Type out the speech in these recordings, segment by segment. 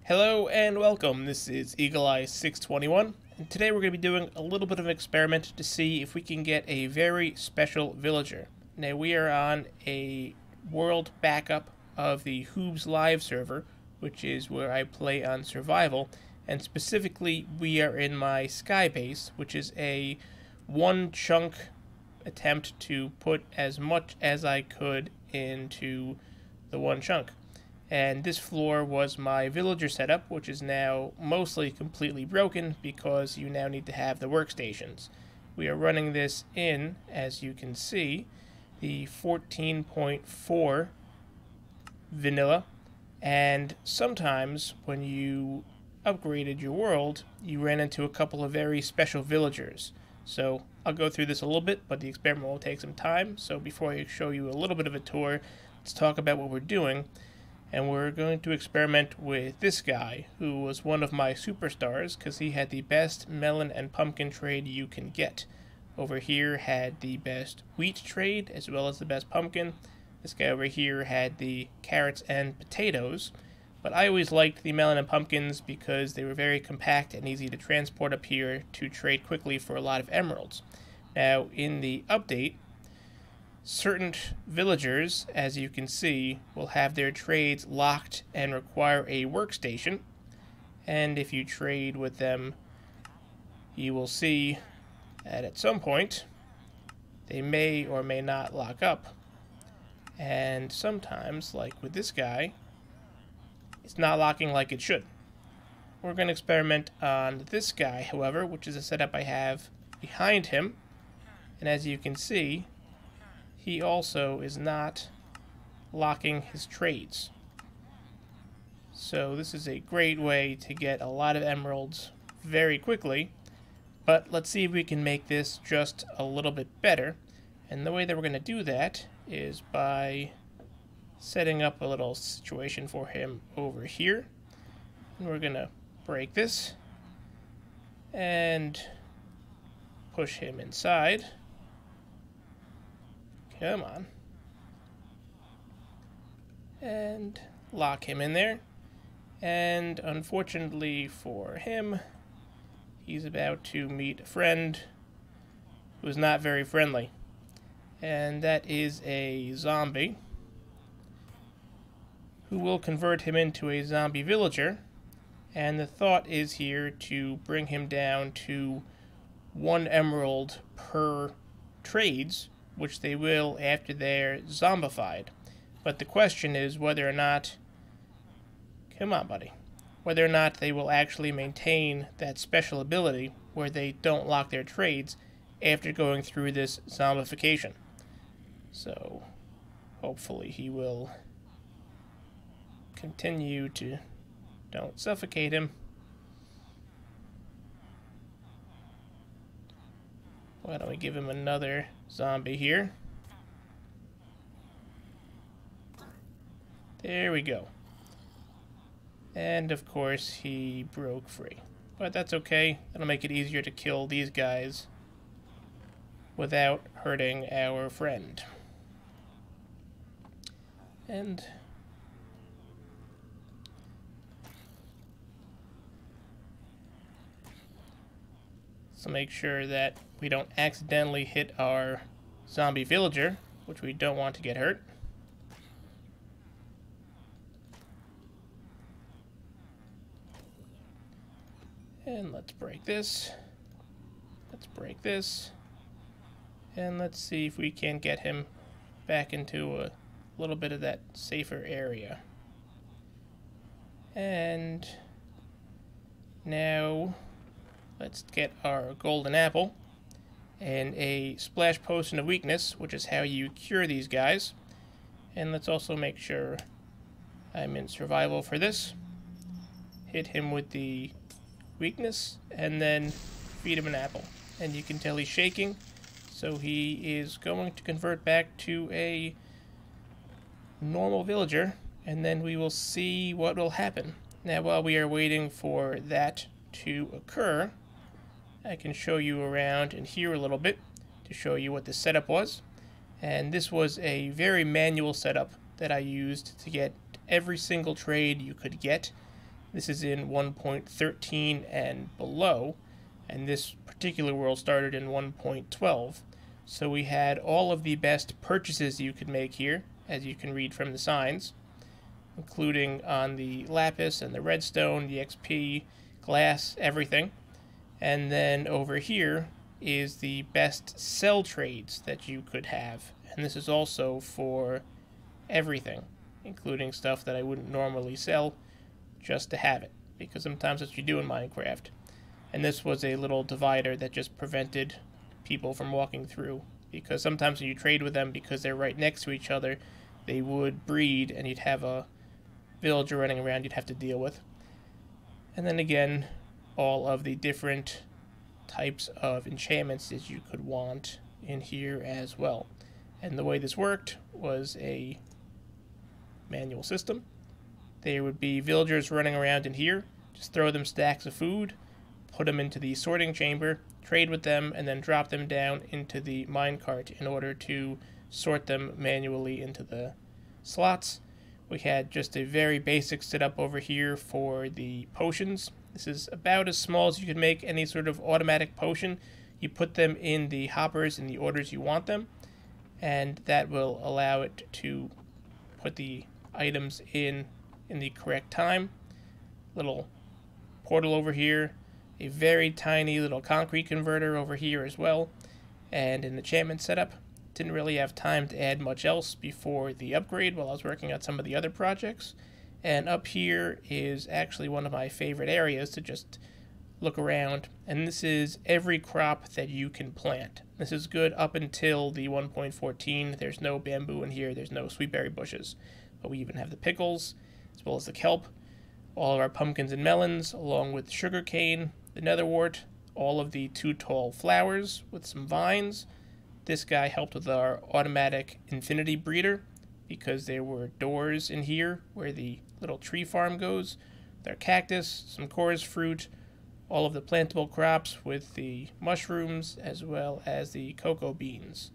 Hello and welcome. This is Eagle Eye 621, and today we're going to be doing a little bit of an experiment to see if we can get a very special villager. Now we are on a world backup of the Hoobs Live server, which is where I play on survival, and specifically we are in my sky base, which is a one chunk attempt to put as much as I could into the one chunk. And this floor was my villager setup, which is now mostly completely broken because you now need to have the workstations. We are running this in, as you can see, the 14.4 vanilla, and sometimes when you upgraded your world, you ran into a couple of very special villagers. So I'll go through this a little bit, but the experiment will take some time. So before I show you a little bit of a tour, let's talk about what we're doing. And we're going to experiment with this guy, who was one of my superstars because he had the best melon and pumpkin trade you can get. Over here had the best wheat trade as well as the best pumpkin. This guy over here had the carrots and potatoes. But I always liked the melon and pumpkins because they were very compact and easy to transport up here to trade quickly for a lot of emeralds. Now in the update, certain villagers, as you can see, will have their trades locked and require a workstation. And if you trade with them, you will see that at some point they may or may not lock up. And sometimes, like with this guy, it's not locking like it should. We're going to experiment on this guy, however, which is a setup I have behind him. And as you can see, he also is not locking his trades. So this is a great way to get a lot of emeralds very quickly. But let's see if we can make this just a little bit better. And the way that we're going to do that is by setting up a little situation for him over here. And we're going to break this and push him inside. Come on. And lock him in there. And unfortunately for him, he's about to meet a friend who's not very friendly. And that is a zombie who will convert him into a zombie villager. And the thought is here to bring him down to 1 emerald per trades, which they will after they're zombified. But the question is whether or not, come on buddy, whether or not they will actually maintain that special ability where they don't lock their trades after going through this zombification. So hopefully he will continue to, don't suffocate him. Why don't we give him another zombie here? There we go. And of course he broke free. But that's okay. That'll make it easier to kill these guys without hurting our friend. And so make sure that we don't accidentally hit our zombie villager, which we don't want to get hurt. And let's break this. Let's break this. And let's see if we can get him back into a little bit of that safer area. And now let's get our golden apple and a splash potion of weakness, which is how you cure these guys. And let's also make sure I'm in survival for this. Hit him with the weakness and then feed him an apple. And you can tell he's shaking, so he is going to convert back to a normal villager, and then we will see what will happen. Now while we are waiting for that to occur, I can show you around and here a little bit to show you what the setup was. And this was a very manual setup that I used to get every single trade you could get. This is in 1.13 and below, and this particular world started in 1.12. So we had all of the best purchases you could make here, as you can read from the signs, including on the lapis and the redstone, the XP, glass, everything. And then over here is the best sell trades that you could have, and this is also for everything, including stuff that I wouldn't normally sell just to have it, because sometimes that's what you do in Minecraft. And this was a little divider that just prevented people from walking through, because sometimes when you trade with them, because they're right next to each other, they would breed and you'd have a villager running around you'd have to deal with. And then again, all of the different types of enchantments that you could want in here as well. And the way this worked was a manual system. There would be villagers running around in here, just throw them stacks of food, put them into the sorting chamber, trade with them, and then drop them down into the minecart in order to sort them manually into the slots. We had just a very basic setup over here for the potions. This is about as small as you can make any sort of automatic potion. You put them in the hoppers in the orders you want them, and that will allow it to put the items in the correct time. Little portal over here, a very tiny little concrete converter over here as well, and an enchantment setup. Didn't really have time to add much else before the upgrade while I was working on some of the other projects. And up here is actually one of my favorite areas to just look around, and this is every crop that you can plant. This is good up until the 1.14. There's no bamboo in here, there's no sweetberry bushes, but we even have the pickles as well as the kelp, all of our pumpkins and melons, along with sugar cane, the netherwort, all of the 2 tall flowers with some vines. This guy helped with our automatic infinity breeder, because there were doors in here where the little tree farm goes. Their cactus, some chorus fruit, all of the plantable crops with the mushrooms, as well as the cocoa beans.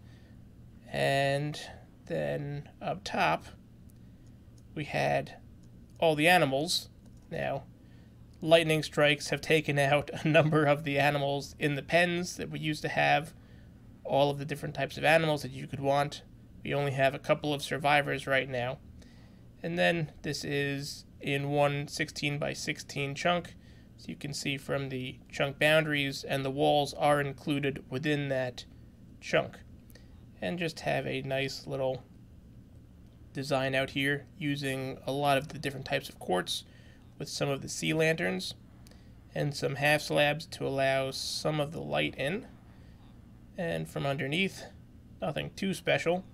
And then up top, we had all the animals. Now, lightning strikes have taken out a number of the animals in the pens that we used to have, all of the different types of animals that you could want. We only have a couple of survivors right now. And then this is in one 16 by 16 chunk. So you can see from the chunk boundaries, and the walls are included within that chunk. And just have a nice little design out here using a lot of the different types of quartz with some of the sea lanterns and some half slabs to allow some of the light in. And from underneath, nothing too special.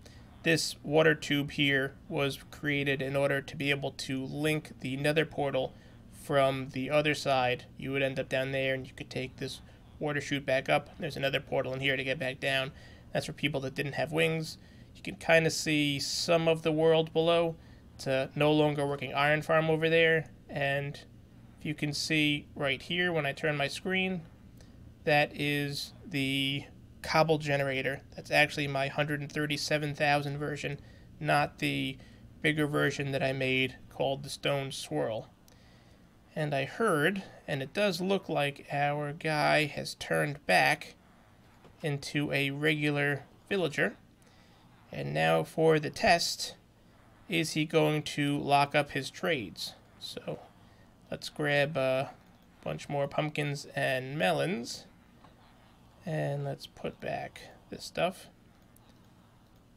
This water tube here was created in order to be able to link the nether portal from the other side. You would end up down there and you could take this water chute back up. There's another portal in here to get back down. That's for people that didn't have wings. You can kind of see some of the world below. It's a no longer working iron farm over there. And if you can see right here when I turn my screen, that is the cobble generator. That's actually my 137,000 version, not the bigger version that I made called the Stone Swirl. And I heard, and it does look like our guy has turned back into a regular villager. And now for the test, is he going to lock up his trades? So let's grab a bunch more pumpkins and melons. And let's put back this stuff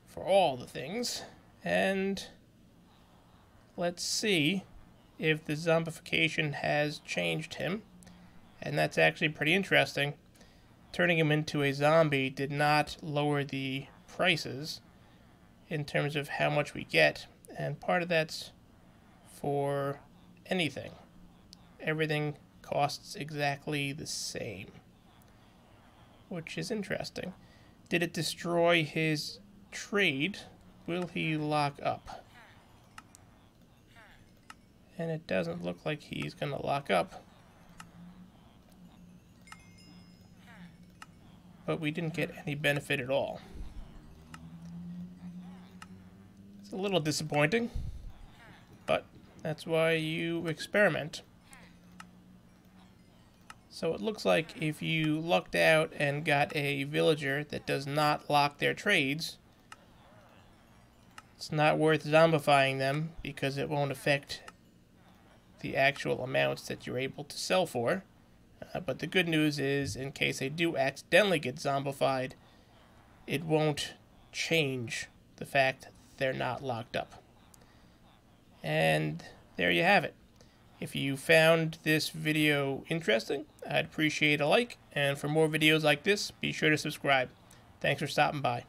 for all the things. And let's see if the zombification has changed him. And that's actually pretty interesting. Turning him into a zombie did not lower the prices in terms of how much we get. And part of that's for anything. Everything costs exactly the same, which is interesting. Did it destroy his trade? Will he lock up? And it doesn't look like he's going to lock up. But we didn't get any benefit at all. It's a little disappointing, but that's why you experiment. So it looks like if you lucked out and got a villager that does not lock their trades, it's not worth zombifying them because it won't affect the actual amounts that you're able to sell for. But the good news is, in case they do accidentally get zombified, it won't change the fact they're not locked up. And there you have it. If you found this video interesting, I'd appreciate a like, and for more videos like this, be sure to subscribe. Thanks for stopping by.